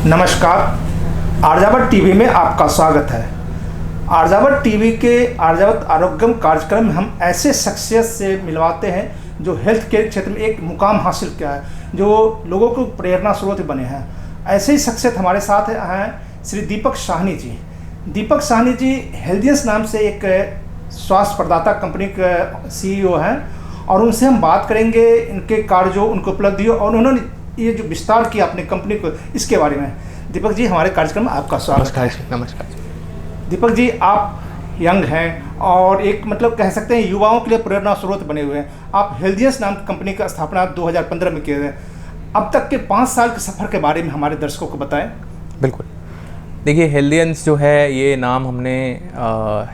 नमस्कार, आर्यावर्त टीवी में आपका स्वागत है। आर्यावर्त टीवी के आर्यावर्त आरोग्यम कार्यक्रम में हम ऐसे शख्सियत से मिलवाते हैं जो हेल्थ केयर क्षेत्र में एक मुकाम हासिल किया है, जो लोगों को प्रेरणा स्रोत बने हैं। ऐसे ही शख्सियत हमारे साथ हैं श्री दीपक साहनी जी। दीपक साहनी जी हेल्दियंस नाम से एक स्वास्थ्य प्रदाता कंपनी के CEO हैं और उनसे हम बात करेंगे इनके कार्यों, उनकी उपलब्धियों और उन्होंने ये जो विस्तार किया अपनी कंपनी को, इसके बारे में। दीपक जी, हमारे कार्यक्रम में आपका स्वागत है। नमस्कार। दीपक जी, आप यंग हैं और एक मतलब कह सकते हैं युवाओं के लिए प्रेरणा स्रोत बने हुए हैं। आप हेल्दियंस नाम की कंपनी का स्थापना 2015 में किए थे। अब तक के 5 साल के सफ़र के बारे में हमारे दर्शकों को बताएं। बिल्कुल, देखिए हेल्दियंस जो है ये नाम हमने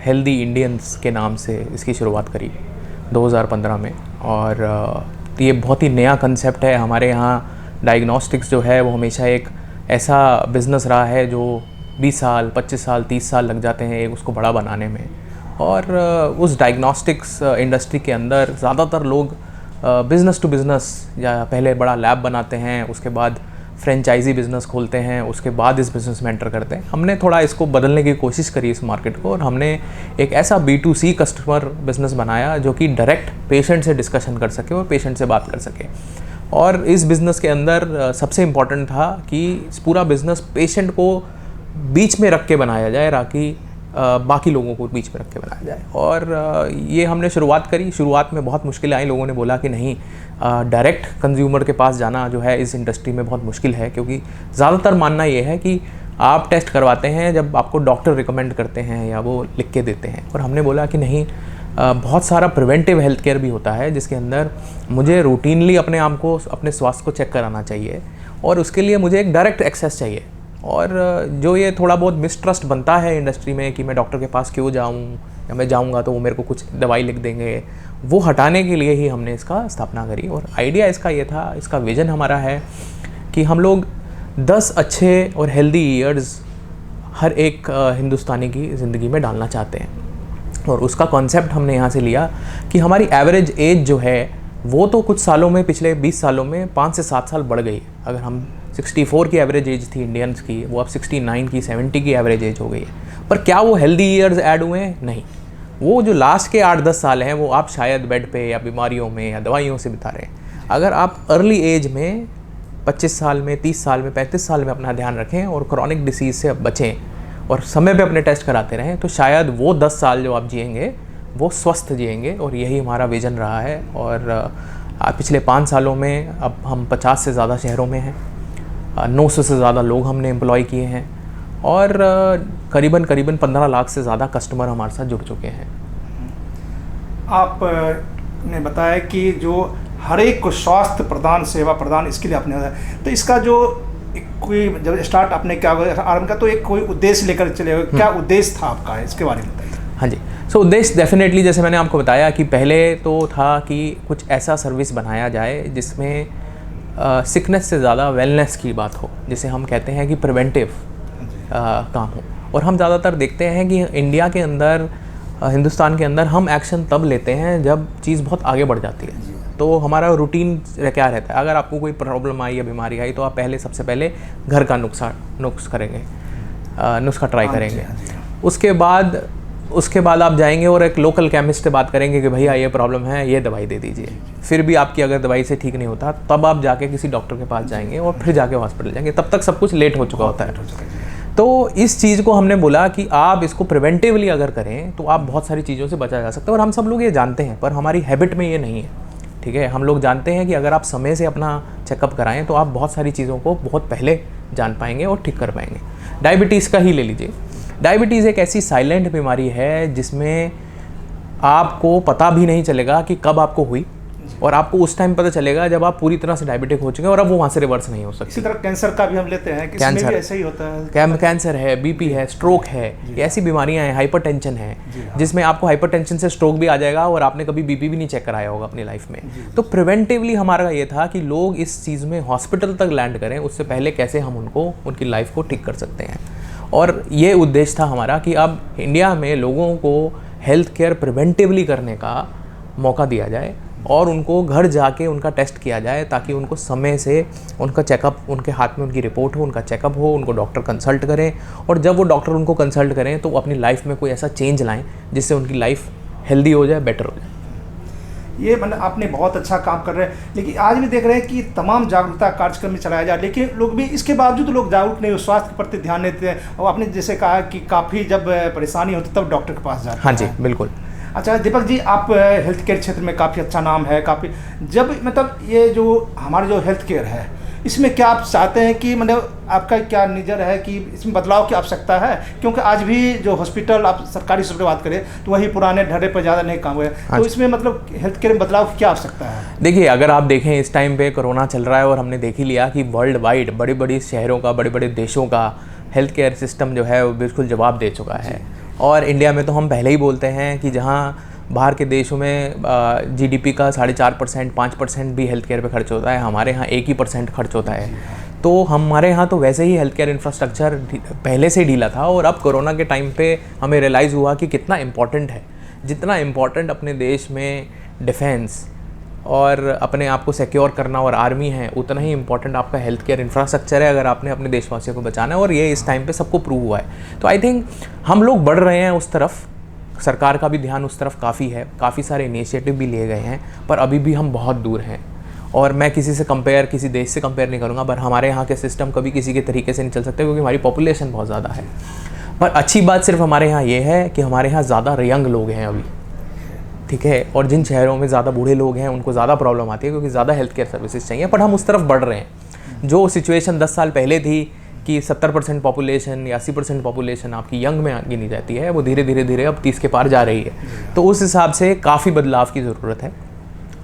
हेल्दी इंडियंस के नाम से इसकी शुरुआत करी 2015 में। और ये बहुत ही नया कंसेप्ट है। हमारे यहाँ डायग्नोस्टिक्स जो है वो हमेशा एक ऐसा बिज़नेस रहा है जो 20 साल, 25 साल, 30 साल लग जाते हैं उसको बड़ा बनाने में। और उस डायग्नोस्टिक्स इंडस्ट्री के अंदर ज़्यादातर लोग बिज़नेस टू बिज़नेस या पहले बड़ा लैब बनाते हैं, उसके बाद फ्रेंचाइजी बिज़नेस खोलते हैं, उसके बाद इस बिज़नेस में एंटर करते हैं। हमने थोड़ा इसको बदलने की कोशिश करी इस मार्केट को, और हमने एक ऐसा B2C कस्टमर बिज़नेस बनाया जो कि डायरेक्ट पेशेंट से डिस्कशन कर सके और पेशेंट से बात कर सके। और इस बिज़नेस के अंदर सबसे इम्पॉर्टेंट था कि इस पूरा बिज़नेस पेशेंट को बीच में रख के बनाया जाए, ताकि बाकी लोगों को बीच में रख के बनाया जाए। और ये हमने शुरुआत करी। शुरुआत में बहुत मुश्किलें आई, लोगों ने बोला कि नहीं, डायरेक्ट कंज्यूमर के पास जाना जो है इस इंडस्ट्री में बहुत मुश्किल है, क्योंकि ज़्यादातर मानना ये है कि आप टेस्ट करवाते हैं जब आपको डॉक्टर रिकमेंड करते हैं या वो लिख के देते हैं। और हमने बोला कि नहीं, बहुत सारा प्रिवेंटिव हेल्थ केयर भी होता है जिसके अंदर मुझे रूटीनली अपने आप को, अपने स्वास्थ्य को चेक कराना चाहिए, और उसके लिए मुझे एक डायरेक्ट एक्सेस चाहिए। और जो ये थोड़ा बहुत मिसट्रस्ट बनता है इंडस्ट्री में कि मैं डॉक्टर के पास क्यों जाऊं, या मैं जाऊंगा तो वो मेरे को कुछ दवाई लिख देंगे, वो हटाने के लिए ही हमने इसका स्थापना करी। और आइडिया इसका ये था, इसका विज़न हमारा है कि हम लोग 10 अच्छे और हेल्दी ईयर्स हर एक हिंदुस्तानी की ज़िंदगी में डालना चाहते हैं। और उसका कॉन्सेप्ट हमने यहाँ से लिया कि हमारी एवरेज एज जो है वो तो कुछ सालों में, पिछले 20 सालों में 5 से 7 साल बढ़ गई। अगर हम 64 की एवरेज एज थी इंडियंस की, वो अब 69 की, 70 की एवरेज एज हो गई है। पर क्या वो हेल्दी ईयर्स ऐड हुए हैं? नहीं। वो जो लास्ट के 8-10 साल हैं वो आप शायद बेड पे या बीमारियों में या दवाइयों से बिता रहे हैं। अगर आप अर्ली एज में 25 साल में, 30 साल में, 35 साल में अपना ध्यान रखें और क्रॉनिक डिसीज़ से बचें और समय पे अपने टेस्ट कराते रहें, तो शायद वो 10 साल जो आप जिएंगे वो स्वस्थ जिएंगे। और यही हमारा विज़न रहा है। और पिछले 5 सालों में अब हम 50 से ज़्यादा शहरों में हैं, 900 से ज़्यादा लोग हमने एम्प्लॉय किए हैं, और करीबन 15 लाख से ज़्यादा कस्टमर हमारे साथ जुड़ चुके हैं। आपने बताया कि जो हर एक को स्वास्थ्य प्रदान, सेवा प्रदान, इसके लिए आपने, तो इसका जो कोई जब स्टार्ट आपने क्या आरंभ किया तो एक कोई उद्देश्य लेकर चले हुए, क्या उद्देश्य था आपका, इसके बारे में बताइए। हाँ जी, उद्देश्य डेफिनेटली जैसे मैंने आपको बताया कि पहले तो था कि कुछ ऐसा सर्विस बनाया जाए जिसमें सिकनेस से ज़्यादा वेलनेस की बात हो, जिसे हम कहते हैं कि प्रिवेंटिव काम हो। और हम ज़्यादातर देखते हैं कि इंडिया के अंदर, हिंदुस्तान के अंदर हम एक्शन तब लेते हैं जब चीज़ बहुत आगे बढ़ जाती है। तो हमारा रूटीन क्या रहता है, अगर आपको कोई प्रॉब्लम आई या बीमारी आई तो आप सबसे पहले घर का नुस्खा ट्राई करेंगे। उसके बाद आप जाएंगे और एक लोकल केमिस्ट से बात करेंगे कि भैया ये प्रॉब्लम है, ये दवाई दे दीजिए। फिर भी आपकी अगर दवाई से ठीक नहीं होता तब आप जाके किसी डॉक्टर के पास जाएंगे और फिर जाके हॉस्पिटल जाएंगे। तब तक सब कुछ लेट हो चुका होता है। तो इस चीज़ को हमने बोला कि आप इसको प्रिवेंटिवली अगर करें तो आप बहुत सारी चीज़ों से बचा जा सकता है। और हम सब लोग ये जानते हैं, पर हमारी हैबिट में ये नहीं है। ठीक है, हम लोग जानते हैं कि अगर आप समय से अपना चेकअप कराएं तो आप बहुत सारी चीज़ों को बहुत पहले जान पाएंगे और ठीक कर पाएंगे। डायबिटीज़ का ही ले लीजिए। डायबिटीज़ एक ऐसी साइलेंट बीमारी है जिसमें आपको पता भी नहीं चलेगा कि कब आपको हुई, और आपको उस टाइम पता चलेगा जब आप पूरी तरह से डायबिटिक हो चुके हैं और अब वो वहाँ से रिवर्स नहीं हो सकती। इसी तरह कैंसर का भी हम लेते हैं कि इसमें भी ऐसा ही होता है। कैंसर है, BP है, स्ट्रोक है, ये ऐसी बीमारियां हैं। हाइपरटेंशन है, जिसमें आपको हाइपरटेंशन से स्ट्रोक भी आ जाएगा और आपने कभी BP भी नहीं चेक कराया होगा अपनी लाइफ में। तो प्रिवेंटिवली हमारा ये था कि लोग इस चीज़ में हॉस्पिटल तक लैंड करें उससे पहले कैसे हम उनको, उनकी लाइफ को ठीक कर सकते हैं। और ये उद्देश्य था हमारा कि अब इंडिया में लोगों को हेल्थ केयर प्रिवेंटिवली करने का मौका दिया जाए, और उनको घर जाके उनका टेस्ट किया जाए, ताकि उनको समय से उनका चेकअप, उनके हाथ में उनकी रिपोर्ट हो, उनका चेकअप हो, उनको डॉक्टर कंसल्ट करें, और जब वो डॉक्टर उनको कंसल्ट करें तो वो अपनी लाइफ में कोई ऐसा चेंज लाएं जिससे उनकी लाइफ हेल्दी हो जाए, बेटर हो जाए। ये मतलब आपने बहुत अच्छा काम कर रहे हैं, लेकिन आज भी देख रहे हैं कि तमाम जागरूकता कार्यक्रम में चलाया जाए, लेकिन लोग भी इसके बावजूद लोग जागरूक नहीं हो, स्वास्थ्य के प्रति ध्यान देते हैं। और आपने जैसे कहा कि काफ़ी जब परेशानी होती तब डॉक्टर के पास जाते हैं। हाँ जी, बिल्कुल। अच्छा दीपक जी, आप हेल्थ केयर क्षेत्र में काफ़ी अच्छा नाम है, काफ़ी जब मतलब ये जो हमारे जो हेल्थ केयर है, इसमें क्या आप चाहते हैं कि मतलब आपका क्या नज़र है कि इसमें बदलाव की आवश्यकता है? क्योंकि आज भी जो हॉस्पिटल, आप सरकारी हॉस्पिटल बात करें तो वही पुराने ढर्रे पर ज़्यादा नहीं काम हुए, तो इसमें मतलब हेल्थ केयर में बदलाव की क्या आवश्यकता है? देखिए, अगर आप देखें इस टाइम पे कोरोना चल रहा है और हमने देख ही लिया कि वर्ल्ड वाइड बड़े बड़े शहरों का, बड़े बड़े देशों का हेल्थ केयर सिस्टम जो है वो बिल्कुल जवाब दे चुका है। और इंडिया में तो हम पहले ही बोलते हैं कि जहाँ बाहर के देशों में जीडीपी का 4.5% 5% भी हेल्थ केयर पे खर्च होता है, हमारे यहाँ 1% खर्च होता है। तो हमारे यहाँ तो वैसे ही हेल्थ केयर इंफ्रास्ट्रक्चर पहले से ढीला था, और अब कोरोना के टाइम पे हमें रियलाइज़ हुआ कि कितना इम्पॉर्टेंट है। जितना इम्पॉर्टेंट अपने देश में डिफेंस और अपने आप को सिक्योर करना और आर्मी है, उतना ही इम्पॉर्टेंट आपका हेल्थ केयर इंफ्रास्ट्रक्चर है, अगर आपने अपने देशवासियों को बचाना है। और ये इस टाइम पे सबको प्रूव हुआ है। तो आई थिंक हम लोग बढ़ रहे हैं उस तरफ, सरकार का भी ध्यान उस तरफ काफ़ी है, काफ़ी सारे इनिशिएटिव भी लिए गए हैं, पर अभी भी हम बहुत दूर हैं। और मैं किसी देश से कंपेयर नहीं करूँगा, पर हमारे यहाँ के सिस्टम कभी किसी के तरीके से नहीं चल सकते, क्योंकि हमारी पॉपुलेशन बहुत ज़्यादा है। पर अच्छी बात सिर्फ हमारे यहाँ ये है कि हमारे यहाँ ज़्यादा यंग लोग हैं अभी, ठीक है। और जिन शहरों में ज़्यादा बूढ़े लोग हैं उनको ज़्यादा प्रॉब्लम आती है, क्योंकि ज़्यादा हेल्थ केयर सर्विसेज चाहिए। पर हम उस तरफ बढ़ रहे हैं। जो सिचुएशन 10 साल पहले थी कि 70% पॉपुलेशन या 80% पॉपुलेशन आपकी यंग में गिनी जाती है, वो धीरे धीरे अब 30 के पार जा रही है। तो उस हिसाब से काफ़ी बदलाव की ज़रूरत है।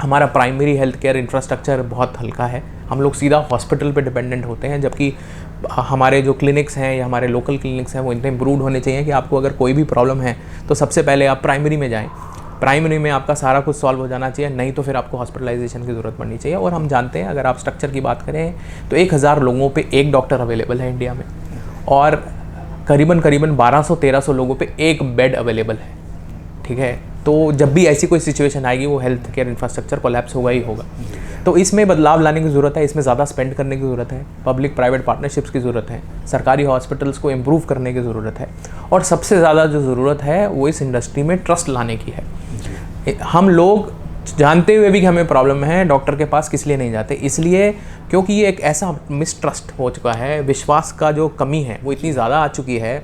हमारा प्राइमरी हेल्थ केयर इंफ्रास्ट्रक्चर बहुत हल्का है, हम लोग सीधा हॉस्पिटल पे डिपेंडेंट होते हैं, जबकि हमारे जो क्लिनिक्स हैं या हमारे लोकल क्लिनिक्स हैं वो इतने इम्प्रूव होने चाहिए कि आपको अगर कोई भी प्रॉब्लम है तो सबसे पहले आप प्राइमरी में जाएँ, प्राइमरी में आपका सारा कुछ सॉल्व हो जाना चाहिए, नहीं तो फिर आपको हॉस्पिटलाइजेशन की ज़रूरत पड़नी चाहिए। और हम जानते हैं, अगर आप स्ट्रक्चर की बात करें तो 1000 लोगों पे एक डॉक्टर अवेलेबल है इंडिया में, और करीबन 1200-1300 लोगों पे एक बेड अवेलेबल है, ठीक है। तो जब भी ऐसी कोई सिचुएशन आएगी वो हेल्थ केयर इंफ्रास्ट्रक्चर कोलैप्स होगा ही होगा। तो इसमें बदलाव लाने की ज़रूरत है, इसमें ज़्यादा स्पेंड करने की ज़रूरत है, पब्लिक प्राइवेट पार्टनरशिप्स की ज़रूरत है, सरकारी हॉस्पिटल्स को इम्प्रूव करने की ज़रूरत है, और सबसे ज़्यादा जो ज़रूरत है वो इस इंडस्ट्री में ट्रस्ट लाने की है। हम लोग जानते हुए भी कि हमें प्रॉब्लम है, डॉक्टर के पास किस लिए नहीं जाते? इसलिए क्योंकि ये एक ऐसा मिसट्रस्ट हो चुका है, विश्वास का जो कमी है वो इतनी ज़्यादा आ चुकी है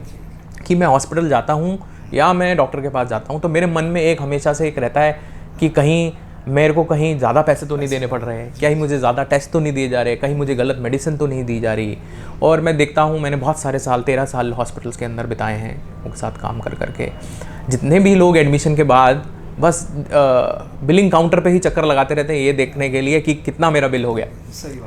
कि मैं हॉस्पिटल जाता हूँ या मैं डॉक्टर के पास जाता हूँ तो मेरे मन में एक हमेशा से एक रहता है कि कहीं मेरे को कहीं ज़्यादा पैसे तो नहीं देने पड़ रहे हैं, कहीं मुझे ज़्यादा टेस्ट तो नहीं दिए जा रहे, कहीं मुझे गलत मेडिसिन तो नहीं दी जा रही। और मैं देखता हूँ, मैंने बहुत सारे साल 13 साल हॉस्पिटल्स के अंदर बिताए हैं उनके साथ काम कर करके। जितने भी लोग एडमिशन के बाद बस बिलिंग काउंटर पे ही चक्कर लगाते रहते हैं ये देखने के लिए कि कितना मेरा बिल हो गया,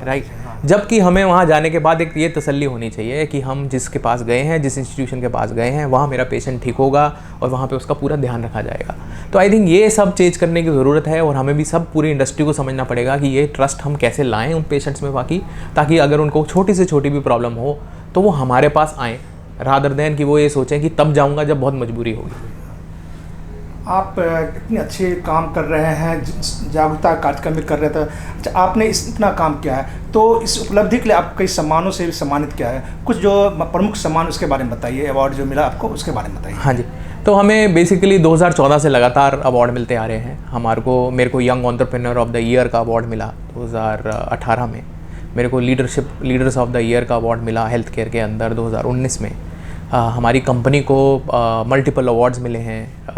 राइट। जबकि हमें वहाँ जाने के बाद एक ये तसल्ली होनी चाहिए कि हम जिसके पास गए हैं, जिस इंस्टीट्यूशन के पास गए हैं, वहाँ मेरा पेशेंट ठीक होगा और वहाँ पे उसका पूरा ध्यान रखा जाएगा। तो आई थिंक ये सब चेंज करने की ज़रूरत है, और हमें भी सब पूरी इंडस्ट्री को समझना पड़ेगा कि ये ट्रस्ट हम कैसे लाएँ उन पेशेंट्स में बाकी, ताकि अगर उनको छोटी से छोटी भी प्रॉब्लम हो तो वो हमारे पास आएँ, रादर देन कि वो ये सोचें कि तब जाऊँगा जब बहुत मजबूरी होगी। आप इतने अच्छे काम कर रहे हैं, जागरूकता कार्यक्रम भी कर रहे थे। अच्छा, आपने इतना काम किया है तो इस उपलब्धि के लिए आप कई सम्मानों से भी सम्मानित किया है, कुछ जो प्रमुख सम्मान उसके बारे में बताइए, अवार्ड जो मिला आपको उसके बारे में बताइए। हाँ जी, तो हमें बेसिकली 2014 से लगातार अवार्ड मिलते आ रहे हैं। मेरे को young entrepreneur of the year का अवार्ड मिला 2018 में, मेरे को लीडर्स ऑफ द ईयर का अवार्ड मिला हेल्थ केयर के अंदर 2019 में। हमारी कंपनी को मल्टीपल अवार्ड्स मिले हैं,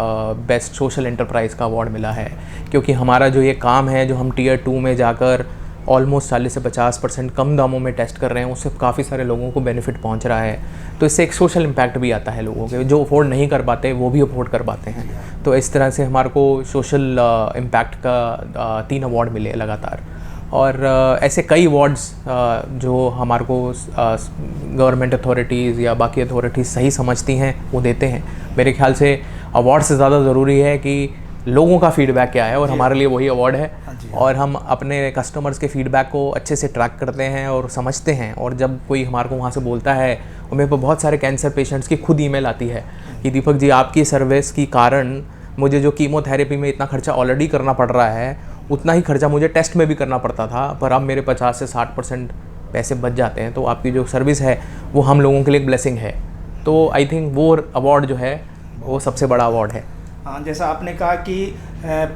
बेस्ट सोशल एंटरप्राइज का अवार्ड मिला है, क्योंकि हमारा जो ये काम है, जो हम टियर 2 में जाकर ऑलमोस्ट 40 से 50% कम दामों में टेस्ट कर रहे हैं, उससे काफ़ी सारे लोगों को बेनिफिट पहुंच रहा है। तो इससे एक सोशल इम्पैक्ट भी आता है, लोगों के जो अफोर्ड नहीं कर पाते वो भी अफोर्ड कर पाते हैं। तो इस तरह से हमारे को सोशल इम्पैक्ट का 3 अवार्ड मिले लगातार। और ऐसे कई अवार्ड्स जो हमारे को गवर्नमेंट अथॉरिटीज़ या बाकी अथॉरिटीज़ सही समझती हैं वो देते हैं। मेरे ख्याल से अवार्ड से ज़्यादा ज़रूरी है कि लोगों का फीडबैक क्या है, और हमारे लिए वही अवार्ड है। और हम अपने कस्टमर्स के फीडबैक को अच्छे से ट्रैक करते हैं और समझते हैं। और जब कोई हमारे को वहाँ से बोलता है, और मेरे को बहुत सारे कैंसर पेशेंट्स की खुद ईमेल आती है कि दीपक जी आपकी सर्विस के कारण मुझे जो कीमोथेरेपी में इतना खर्चा ऑलरेडी करना पड़ रहा है उतना ही खर्चा मुझे टेस्ट में भी करना पड़ता था, पर अब मेरे 50 से 60% पैसे बच जाते हैं। तो आपकी जो सर्विस है वो हम लोगों के लिए एक ब्लेसिंग है। तो आई थिंक वो अवार्ड जो है वो सबसे बड़ा अवार्ड है। हाँ, जैसा आपने कहा कि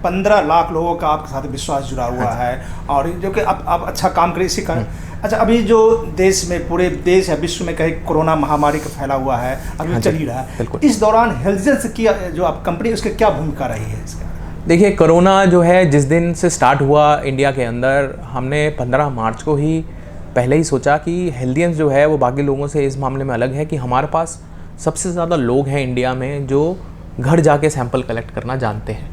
15 लाख लोगों का आपके साथ विश्वास जुड़ा हुआ है, और जो कि आप अच्छा काम करें इसी कारण। अच्छा, अभी जो देश में, पूरे देश या विश्व में कहीं कोरोना महामारी का फैला हुआ है, अभी चल ही रहा है, इस दौरान हेल्थ की जो आप कंपनी, उसकी क्या भूमिका रही है इसका? देखिए, कोरोना जो है जिस दिन से स्टार्ट हुआ इंडिया के अंदर, हमने 15 मार्च को ही पहले ही सोचा कि हेल्दियंस जो है वो बाकी लोगों से इस मामले में अलग है कि हमारे पास सबसे ज़्यादा लोग हैं इंडिया में जो घर जाके सैंपल कलेक्ट करना जानते हैं,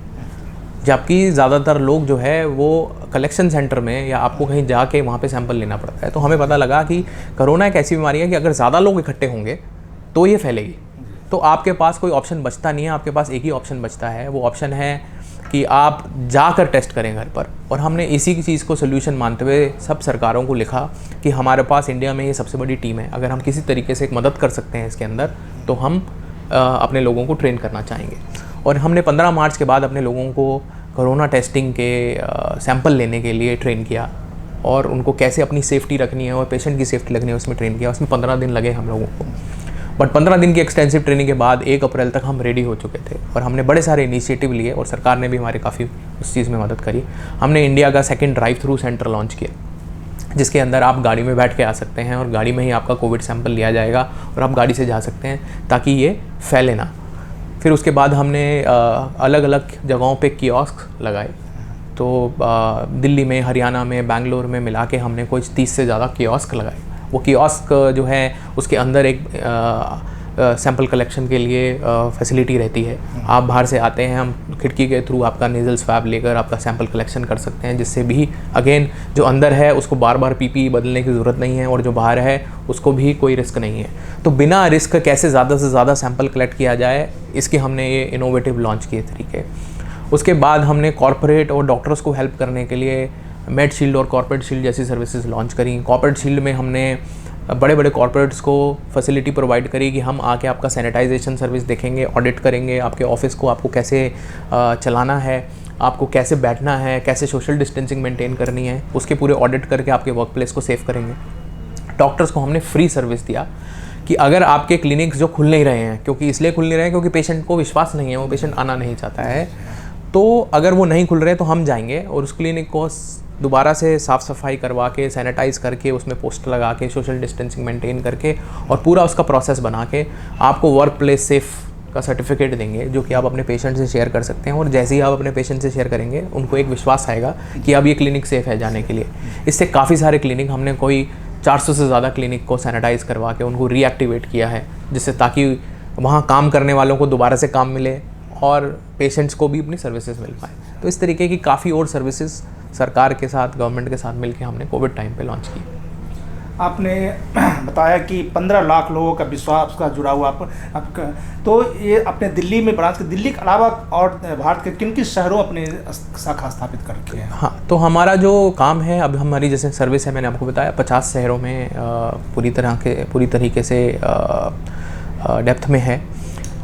जबकि ज़्यादातर लोग जो है वो कलेक्शन सेंटर में या आपको कहीं जाके वहाँ पे सैंपल लेना पड़ता है। तो हमें पता लगा कि कोरोना एक ऐसी बीमारी है कि अगर ज़्यादा लोग इकट्ठे होंगे तो ये फैलेगी। तो आपके पास कोई ऑप्शन बचता नहीं है, आपके पास एक ही ऑप्शन बचता है, वो ऑप्शन है कि आप जाकर टेस्ट करें घर पर। और हमने इसी की चीज़ को सोल्यूशन मानते हुए सब सरकारों को लिखा कि हमारे पास इंडिया में ये सबसे बड़ी टीम है, अगर हम किसी तरीके से एक मदद कर सकते हैं इसके अंदर तो हम अपने लोगों को ट्रेन करना चाहेंगे। और हमने 15 मार्च के बाद अपने लोगों को कोरोना टेस्टिंग के सैंपल लेने के लिए ट्रेन किया, और उनको कैसे अपनी सेफ्टी रखनी है और पेशेंट की सेफ्टी रखनी है उसमें ट्रेन किया। उसमें 15 दिन लगे हम लोगों को, बट 15 दिन की एक्सटेंसिव ट्रेनिंग के बाद 1 अप्रैल तक हम रेडी हो चुके थे। और हमने बड़े सारे इनिशिएटिव लिए और सरकार ने भी हमारे काफ़ी उस चीज़ में मदद करी। हमने इंडिया का second drive through centre launch किया, जिसके अंदर आप गाड़ी में बैठ के आ सकते हैं और गाड़ी में ही आपका कोविड सैंपल लिया जाएगा और आप गाड़ी से जा सकते हैं ताकि ये फैले ना। फिर उसके बाद हमने अलग अलग जगहों पे कियोस्क लगाए। तो दिल्ली में, हरियाणा में, बेंगलोर में मिला के हमने कुछ 30 से ज़्यादा कियोस्क लगाए। वो कियोस्क जो है उसके अंदर एक सैंपल कलेक्शन के लिए फैसिलिटी रहती है। आप बाहर से आते हैं, हम खिड़की के थ्रू आपका नेज़ल स्वैब लेकर आपका सैंपल कलेक्शन कर सकते हैं, जिससे भी अगेन जो अंदर है उसको बार बार पीपी बदलने की ज़रूरत नहीं है और जो बाहर है उसको भी कोई रिस्क नहीं है। तो बिना रिस्क कैसे ज़्यादा से ज़्यादा सैंपल कलेक्ट किया जाए, इसके हमने ये इनोवेटिव लॉन्च किए तरीके। उसके बाद हमने कॉर्पोरेट और डॉक्टर्स को हेल्प करने के लिए मेड शील्ड और कॉर्पोरेट शील्ड जैसी सर्विसेज लॉन्च करी। कॉर्पोरेट शील्ड में हमने बड़े बड़े कॉर्पोरेट्स को फैसिलिटी प्रोवाइड करी कि हम आके आपका सैनिटाइजेशन सर्विस देखेंगे, ऑडिट करेंगे आपके ऑफिस को, आपको कैसे चलाना है, आपको कैसे बैठना है, कैसे सोशल डिस्टेंसिंग मेंटेन करनी है, उसके पूरे ऑडिट करके आपके वर्क प्लेस को सेव करेंगे। डॉक्टर्स को हमने फ्री सर्विस दिया कि अगर आपके क्लिनिक्स जो खुल नहीं रहे हैं, क्योंकि इसलिए खुल नहीं रहे हैं क्योंकि पेशेंट को विश्वास नहीं है, वो पेशेंट आना नहीं चाहता है, तो अगर वो नहीं खुल रहे तो हम जाएंगे और उस क्लिनिक को दोबारा से साफ़ सफाई करवा के, सैनिटाइज़ करके, उसमें पोस्टर लगा के, सोशल डिस्टेंसिंग मेंटेन करके और पूरा उसका प्रोसेस बना के आपको वर्क प्लेस सेफ़ का सर्टिफिकेट देंगे, जो कि आप अपने पेशेंट से शेयर कर सकते हैं। और जैसे ही आप अपने पेशेंट से शेयर करेंगे उनको एक विश्वास आएगा कि अब ये क्लिनिक सेफ़ है जाने के लिए। इससे काफ़ी सारे क्लिनिक, हमने कोई 400 से ज़्यादा क्लिनिक को सैनिटाइज़ करवा के उनको रीएक्टिवेट किया है, जिससे ताकि वहाँ काम करने वालों को दोबारा से काम मिले और पेशेंट्स को भी अपनी सर्विसेज मिल पाए। तो इस तरीके की काफ़ी और सर्विसेज सरकार के साथ, गवर्नमेंट के साथ मिलकर हमने कोविड टाइम पे लॉन्च की। आपने बताया कि 15 लाख लोगों का विश्वास का जुड़ा हुआ आपका, तो ये अपने दिल्ली में ब्रांच, दिल्ली के अलावा और भारत के किन किन शहरों अपने शाखा स्थापित कर रखी है? हाँ, तो हमारा जो काम है, अब हमारी जैसे सर्विस है, मैंने आपको बताया 50 शहरों में पूरी तरीके से डेप्थ में है।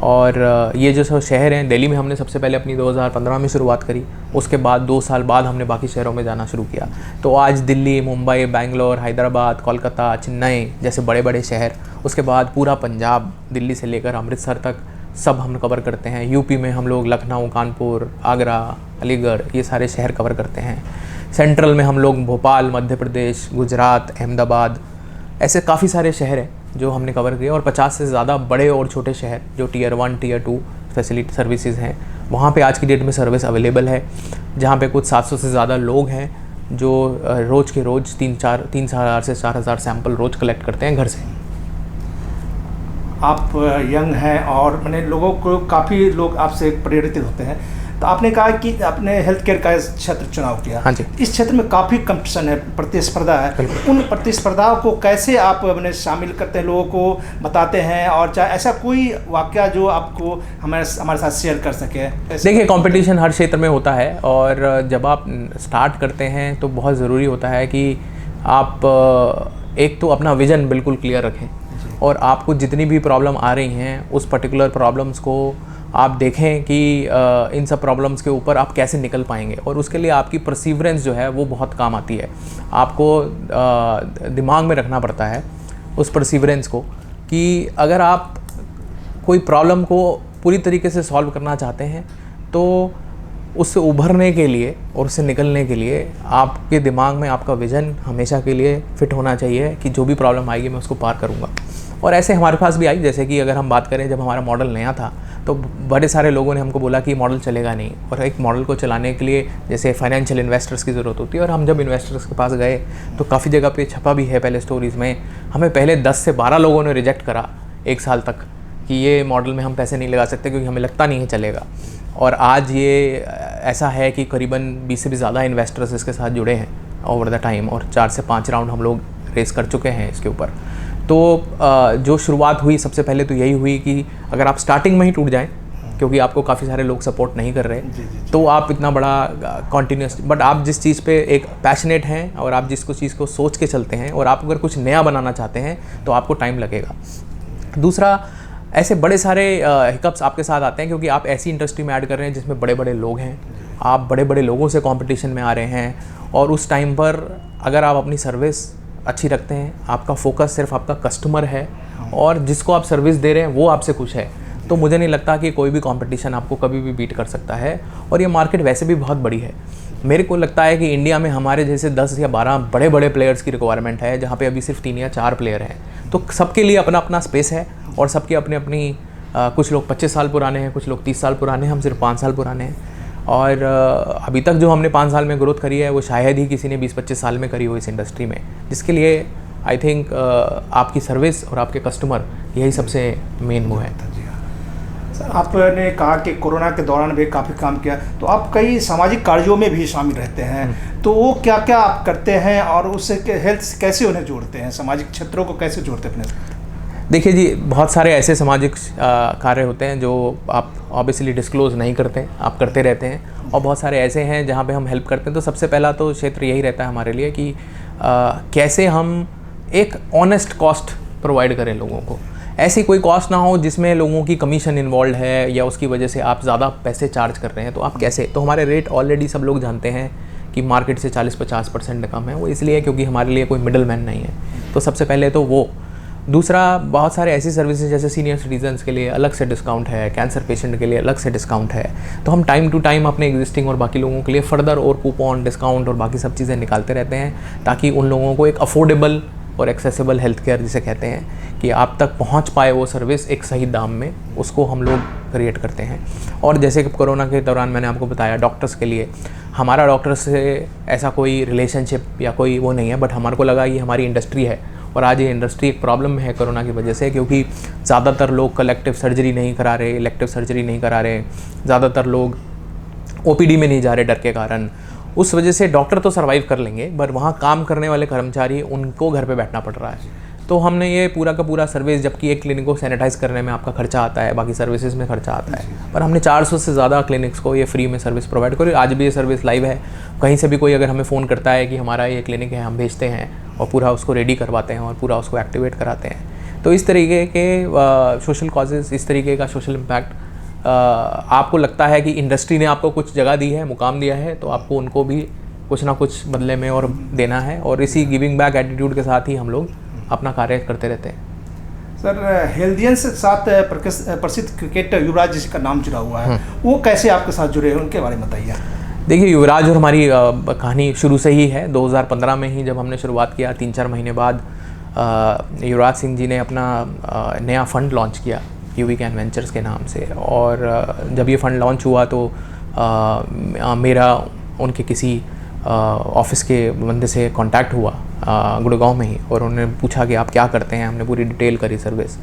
और ये जो सब शहर हैं, दिल्ली में हमने सबसे पहले अपनी 2015 में शुरुआत करी, उसके बाद 2 साल बाद हमने बाकी शहरों में जाना शुरू किया। तो आज दिल्ली, मुंबई, बेंगलोर, हैदराबाद, कोलकाता, चेन्नई जैसे बड़े बड़े शहर, उसके बाद पूरा पंजाब, दिल्ली से लेकर अमृतसर तक सब हम कवर करते हैं। यूपी में हम लोग लखनऊ, कानपुर, आगरा, अलीगढ़, ये सारे शहर कवर करते हैं। सेंट्रल में हम लोग भोपाल, मध्य प्रदेश, गुजरात, अहमदाबाद, ऐसे काफ़ी सारे शहर हैं जो हमने कवर किए। और 50 से ज़्यादा बड़े और छोटे शहर जो टियर 1, टियर 2 फैसिलिटी सर्विसेज हैं, वहाँ पे आज की डेट में सर्विस अवेलेबल है, जहाँ पे कुछ 700 से ज़्यादा लोग हैं जो रोज़ के रोज़ 3,000 से 4,000 सैंपल रोज़ कलेक्ट करते हैं घर से। आप यंग हैं और मैंने लोगों को, काफ़ी लोग आपसे प्रेरित होते हैं, तो आपने कहा कि आपने हेल्थ केयर का क्षेत्र चुनाव किया। हाँ जी। इस क्षेत्र में काफ़ी कंपटीशन है, प्रतिस्पर्धा है। उन प्रतिस्पर्धाओं को कैसे आप अपने शामिल करते हैं, लोगों को बताते हैं, और चाहे ऐसा कोई वाकया जो आपको हमारे साथ शेयर कर सके? देखिए, कंपटीशन हर क्षेत्र में होता है, और जब आप स्टार्ट करते हैं तो बहुत ज़रूरी होता है कि आप एक तो अपना विज़न बिल्कुल क्लियर रखें और आपको जितनी भी प्रॉब्लम आ रही हैं उस पर्टिकुलर प्रॉब्लम्स को आप देखें कि इन सब प्रॉब्लम्स के ऊपर आप कैसे निकल पाएंगे, और उसके लिए आपकी परसीवरेंस जो है वो बहुत काम आती है। आपको दिमाग में रखना पड़ता है उस परसीवरेंस को कि अगर आप कोई प्रॉब्लम को पूरी तरीके से सॉल्व करना चाहते हैं तो उससे उभरने के लिए और उससे निकलने के लिए आपके दिमाग में आपका विज़न हमेशा के लिए फिट होना चाहिए कि जो भी प्रॉब्लम आएगी मैं उसको पार करूँगा। और ऐसे हमारे पास भी आई, जैसे कि अगर हम बात करें जब हमारा मॉडल नया था तो बड़े सारे लोगों ने हमको बोला कि मॉडल चलेगा नहीं, और एक मॉडल को चलाने के लिए जैसे फाइनेंशियल इन्वेस्टर्स की ज़रूरत होती है। और हम जब इन्वेस्टर्स के पास गए तो काफ़ी जगह पे छपा भी है पहले स्टोरीज़ में, हमें पहले 10 से 12 लोगों ने रिजेक्ट करा 1 साल तक कि ये मॉडल में हम पैसे नहीं लगा सकते क्योंकि हमें लगता नहीं है चलेगा। और आज ये ऐसा है कि करीबन 20 से भी ज़्यादा इन्वेस्टर्स इसके साथ जुड़े हैं ओवर द टाइम, और 4 से 5 राउंड हम लोग रेस कर चुके हैं इसके ऊपर। तो जो शुरुआत हुई सबसे पहले तो यही हुई कि अगर आप स्टार्टिंग में ही टूट जाएं क्योंकि आपको काफ़ी सारे लोग सपोर्ट नहीं कर रहे, तो आप इतना बड़ा कॉन्टीन्यूस, बट आप जिस चीज़ पे एक पैशनेट हैं और आप जिसको चीज़ को सोच के चलते हैं और आप अगर कुछ नया बनाना चाहते हैं तो आपको टाइम लगेगा। दूसरा, ऐसे बड़े सारे हिकअप्स आपके साथ आते हैं क्योंकि आप ऐसी इंडस्ट्री में ऐड कर रहे हैं जिसमें बड़े बड़े लोग हैं, आप बड़े बड़े लोगों से कंपटीशन में आ रहे हैं, और उस टाइम पर अगर आप अपनी सर्विस अच्छी रखते हैं, आपका फोकस सिर्फ आपका कस्टमर है और जिसको आप सर्विस दे रहे हैं वो आपसे खुश है, तो मुझे नहीं लगता कि कोई भी कंपटीशन आपको कभी भी बीट कर सकता है। और ये मार्केट वैसे भी बहुत बड़ी है। मेरे को लगता है कि इंडिया में हमारे जैसे 10 या 12 बड़े बड़े प्लेयर्स की रिक्वायरमेंट है, जहाँ पे अभी सिर्फ 3 या 4 प्लेयर हैं। तो सबके लिए अपना अपना स्पेस है और सबके अपने अपनी कुछ लोग 25 साल पुराने हैं, कुछ लोग 30 साल पुराने हैं, हम सिर्फ 5 साल पुराने हैं। और अभी तक जो हमने 5 साल में ग्रोथ करी है वो शायद ही किसी ने 20-25 साल में करी हो इस इंडस्ट्री में, जिसके लिए आई थिंक आपकी सर्विस और आपके कस्टमर यही सबसे मेन वो है। सर, आपने कहा कि कोरोना के दौरान भी काफ़ी काम किया, तो आप कई सामाजिक कार्यों में भी शामिल रहते हैं, तो वो क्या क्या आप करते हैं और उससे हेल्थ से कैसे उन्हें जोड़ते हैं, सामाजिक क्षेत्रों को कैसे जोड़ते हैं अपने? देखिए जी, बहुत सारे ऐसे सामाजिक कार्य होते हैं जो आप ऑब्वियसली डिस्क्लोज़ नहीं करते हैं, आप करते रहते हैं, और बहुत सारे ऐसे हैं जहाँ पे हम हेल्प करते हैं। तो सबसे पहला तो क्षेत्र यही रहता है हमारे लिए कि कैसे हम एक ऑनेस्ट कॉस्ट प्रोवाइड करें लोगों को। ऐसी कोई कॉस्ट ना हो जिसमें लोगों की कमीशन इन्वॉल्व है या उसकी वजह से आप ज़्यादा पैसे चार्ज कर रहे हैं, तो आप कैसे, तो हमारे रेट ऑलरेडी सब लोग जानते हैं कि मार्केट से 40-50% कम है। वो इसलिए क्योंकि हमारे लिए कोई मिडल मैन नहीं है, तो सबसे पहले तो वो। दूसरा, बहुत सारे ऐसी सर्विसेज जैसे सीनियर सिटीजन्स के लिए अलग से डिस्काउंट है, कैंसर पेशेंट के लिए अलग से डिस्काउंट है, तो हम टाइम टू टाइम अपने एग्जिस्टिंग और बाकी लोगों के लिए फर्दर और कूपन डिस्काउंट और बाकी सब चीज़ें निकालते रहते हैं ताकि उन लोगों को एक अफोर्डेबल और एक्सेसिबल हेल्थ केयर जिसे कहते हैं कि आप तक पहुंच पाए वो सर्विस एक सही दाम में, उसको हम लोग क्रिएट करते हैं। और जैसे कि कोरोना के दौरान मैंने आपको बताया, डॉक्टर्स के लिए हमारा डॉक्टर्स से ऐसा कोई रिलेशनशिप या कोई वो नहीं है, बट हमारे को लगा ये हमारी इंडस्ट्री है और आज ये इंडस्ट्री एक प्रॉब्लम में है कोरोना की वजह से, क्योंकि ज़्यादातर लोग कलेक्टिव सर्जरी नहीं करा रहे, इलेक्टिव सर्जरी नहीं करा रहे, ज़्यादातर लोग ओपीडी में नहीं जा रहे डर के कारण। उस वजह से डॉक्टर तो सर्वाइव कर लेंगे, बट वहाँ काम करने वाले कर्मचारी उनको घर पे बैठना पड़ रहा है। तो हमने ये पूरा का पूरा सर्विस, जबकि एक क्लिनिक को सैनिटाइज करने में आपका खर्चा आता है, बाकी सर्विसेज में खर्चा आता है, पर हमने 400 से ज़्यादा क्लिनिक्स को ये फ्री में सर्विस प्रोवाइड करी। आज भी ये सर्विस लाइव है। कहीं से भी कोई अगर हमें फ़ोन करता है कि हमारा ये क्लिनिक है, हम भेजते हैं और पूरा उसको रेडी करवाते हैं और पूरा उसको एक्टिवेट कराते हैं। तो इस तरीके के सोशल कॉजेज़, इस तरीके का सोशल इम्पैक्ट आपको लगता है कि इंडस्ट्री ने आपको कुछ जगह दी है, मुकाम दिया है, तो आपको उनको भी कुछ ना कुछ बदले में और देना है, और इसी गिविंग बैक एटीट्यूड के साथ ही हम लोग अपना कार्य करते रहते हैं। सर, हेल्दियंस के साथ प्रसिद्ध क्रिकेटर युवराज जी का नाम जुड़ा हुआ है, वो कैसे आपके साथ जुड़े हैं, उनके बारे में बताइए। देखिए, युवराज और हमारी कहानी शुरू से ही है। 2015 में ही जब हमने शुरुआत किया, 3-4 महीने बाद युवराज सिंह जी ने अपना नया फ़ंड लॉन्च किया यूवी कैन वेंचर्स के नाम से, और जब ये फ़ंड लॉन्च हुआ तो मेरा उनके किसी ऑफिस के बंदे से कांटेक्ट हुआ गुड़गांव में ही, और उन्होंने पूछा कि आप क्या करते हैं। हमने पूरी डिटेल करी सर्विस।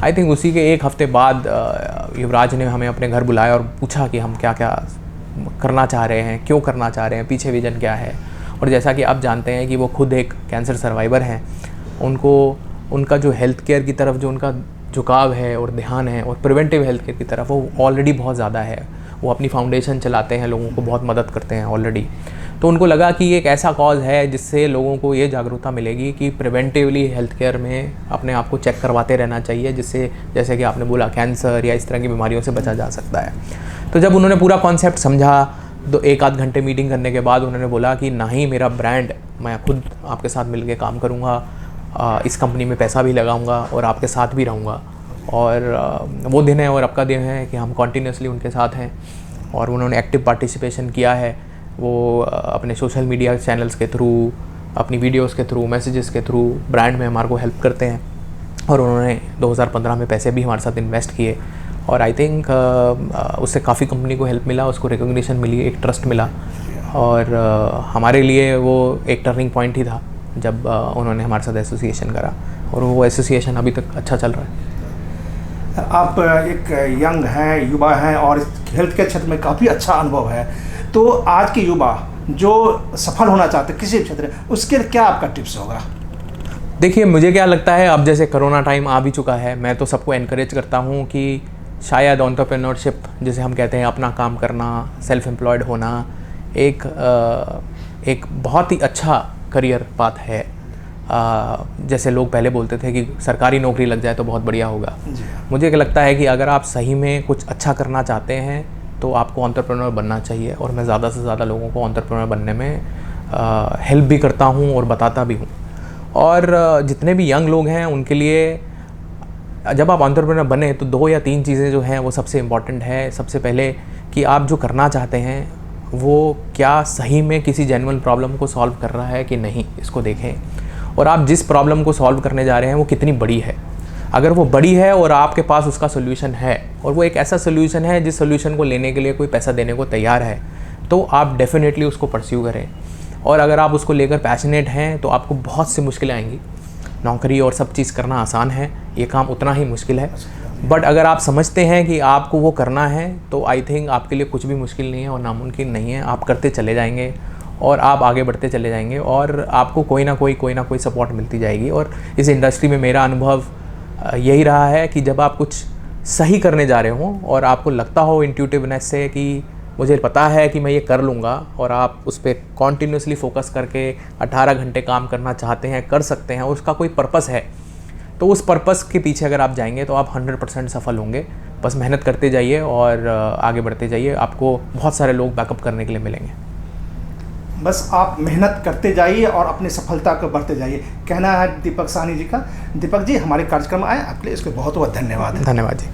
आई थिंक उसी के 1 हफ्ते बाद युवराज ने हमें अपने घर बुलाया और पूछा कि हम क्या क्या करना चाह रहे हैं, क्यों करना चाह रहे हैं, पीछे विजन क्या है। और जैसा कि आप जानते हैं कि वो खुद एक कैंसर सर्वाइवर हैं, उनको उनका जो हेल्थ केयर की तरफ जो उनका झुकाव है और ध्यान है और प्रिवेंटिव हेल्थ केयर की तरफ वो ऑलरेडी बहुत ज़्यादा है। वो अपनी फाउंडेशन चलाते हैं, लोगों को बहुत मदद करते हैं ऑलरेडी। तो उनको लगा कि ये एक ऐसा कॉज है जिससे लोगों को ये जागरूकता मिलेगी कि प्रिवेंटिवली हेल्थ केयर में अपने आप को चेक करवाते रहना चाहिए, जिससे जैसे कि आपने बोला कैंसर या इस तरह की बीमारियों से बचा जा सकता है। तो जब उन्होंने पूरा कॉन्सेप्ट समझा, तो 1 आध घंटे मीटिंग करने के बाद उन्होंने बोला कि ना ही मेरा ब्रांड, मैं खुद आपके साथ मिलकर काम करूँगा, इस कंपनी में पैसा भी लगाऊंगा और आपके साथ भी रहूँगा। और वो दिन है और अब का दिन है कि हम कॉन्टीन्यूसली उनके साथ हैं और उन्होंने एक्टिव पार्टिसिपेशन किया है। वो अपने सोशल मीडिया चैनल्स के थ्रू, अपनी वीडियोस के थ्रू, मैसेजेस के थ्रू ब्रांड में हमारे को हेल्प करते हैं। और उन्होंने 2015 में पैसे भी हमारे साथ इन्वेस्ट किए और आई थिंक उससे काफ़ी कंपनी को हेल्प मिला, उसको रिकॉग्निशन मिली, एक ट्रस्ट मिला। और हमारे लिए वो एक टर्निंग पॉइंट ही था जब उन्होंने हमारे साथ एसोसिएशन करा और वो एसोसिएशन अभी तक अच्छा चल रहा है। आप एक यंग हैं, युवा हैं और हेल्थ केयर क्षेत्र में काफ़ी अच्छा अनुभव है। तो आज के युवा जो सफल होना चाहते हैं किसी भी क्षेत्र में, उसके लिए क्या आपका टिप्स होगा? देखिए, मुझे क्या लगता है, अब जैसे कोरोना टाइम आ भी चुका है, मैं तो सबको एनकरेज करता हूँ कि शायद एंटरप्रेन्योरशिप जिसे हम कहते हैं, अपना काम करना, सेल्फ एम्प्लॉयड होना, एक बहुत ही अच्छा करियर पाथ है। जैसे लोग पहले बोलते थे कि सरकारी नौकरी लग जाए तो बहुत बढ़िया होगा। मुझे लगता है कि अगर आप सही में कुछ अच्छा करना चाहते हैं तो आपको एंटरप्रेन्योर बनना चाहिए और मैं ज़्यादा से ज़्यादा लोगों को एंटरप्रेन्योर बनने में हेल्प भी करता हूँ और बताता भी हूँ। और जितने भी यंग लोग हैं उनके लिए जब आप एंटरप्रेन्योर बने तो 2 या 3 चीज़ें जो हैं वो सबसे इम्पॉर्टेंट है। सबसे पहले कि आप जो करना चाहते हैं वो क्या सही में किसी जेन्युइन प्रॉब्लम को सॉल्व कर रहा है कि नहीं, इसको देखें। और आप जिस प्रॉब्लम को सॉल्व करने जा रहे हैं वो कितनी बड़ी है। अगर वो बड़ी है और आपके पास उसका सोल्यूशन है और वो एक ऐसा सोल्यूशन है जिस सोल्यूशन को लेने के लिए कोई पैसा देने को तैयार है, तो आप डेफिनेटली उसको परस्यू करें। और अगर आप उसको लेकर पैशनेट हैं तो आपको बहुत सी मुश्किलें आएंगी। नौकरी और सब चीज़ करना आसान है, ये काम उतना ही मुश्किल है। बट अगर आप समझते हैं कि आपको वो करना है तो आई थिंक आपके लिए कुछ भी मुश्किल नहीं है और नामुमकिन नहीं है। आप करते चले जाएंगे और आप आगे बढ़ते चले जाएंगे और आपको कोई ना कोई सपोर्ट मिलती जाएगी। और इस इंडस्ट्री में मेरा अनुभव यही रहा है कि जब आप कुछ सही करने जा रहे हो और आपको लगता हो इंट्यूटिवनेस से कि मुझे पता है कि मैं ये कर लूँगा, और आप उस पर कॉन्टीन्यूसली फोकस करके 18 घंटे काम करना चाहते हैं, कर सकते हैं और उसका कोई पर्पस है, तो उस पर्पस के पीछे अगर आप जाएंगे तो आप 100% सफल होंगे। बस मेहनत करते जाइए और आगे बढ़ते जाइए, आपको बहुत सारे लोग बैकअप करने के लिए मिलेंगे। बस आप मेहनत करते जाइए और अपनी सफलता को बढ़ते जाइए, कहना है दीपक साहनी जी का। दीपक जी हमारे कार्यक्रम आए, आपके लिए इसको बहुत बहुत धन्यवाद। धन्यवाद जी।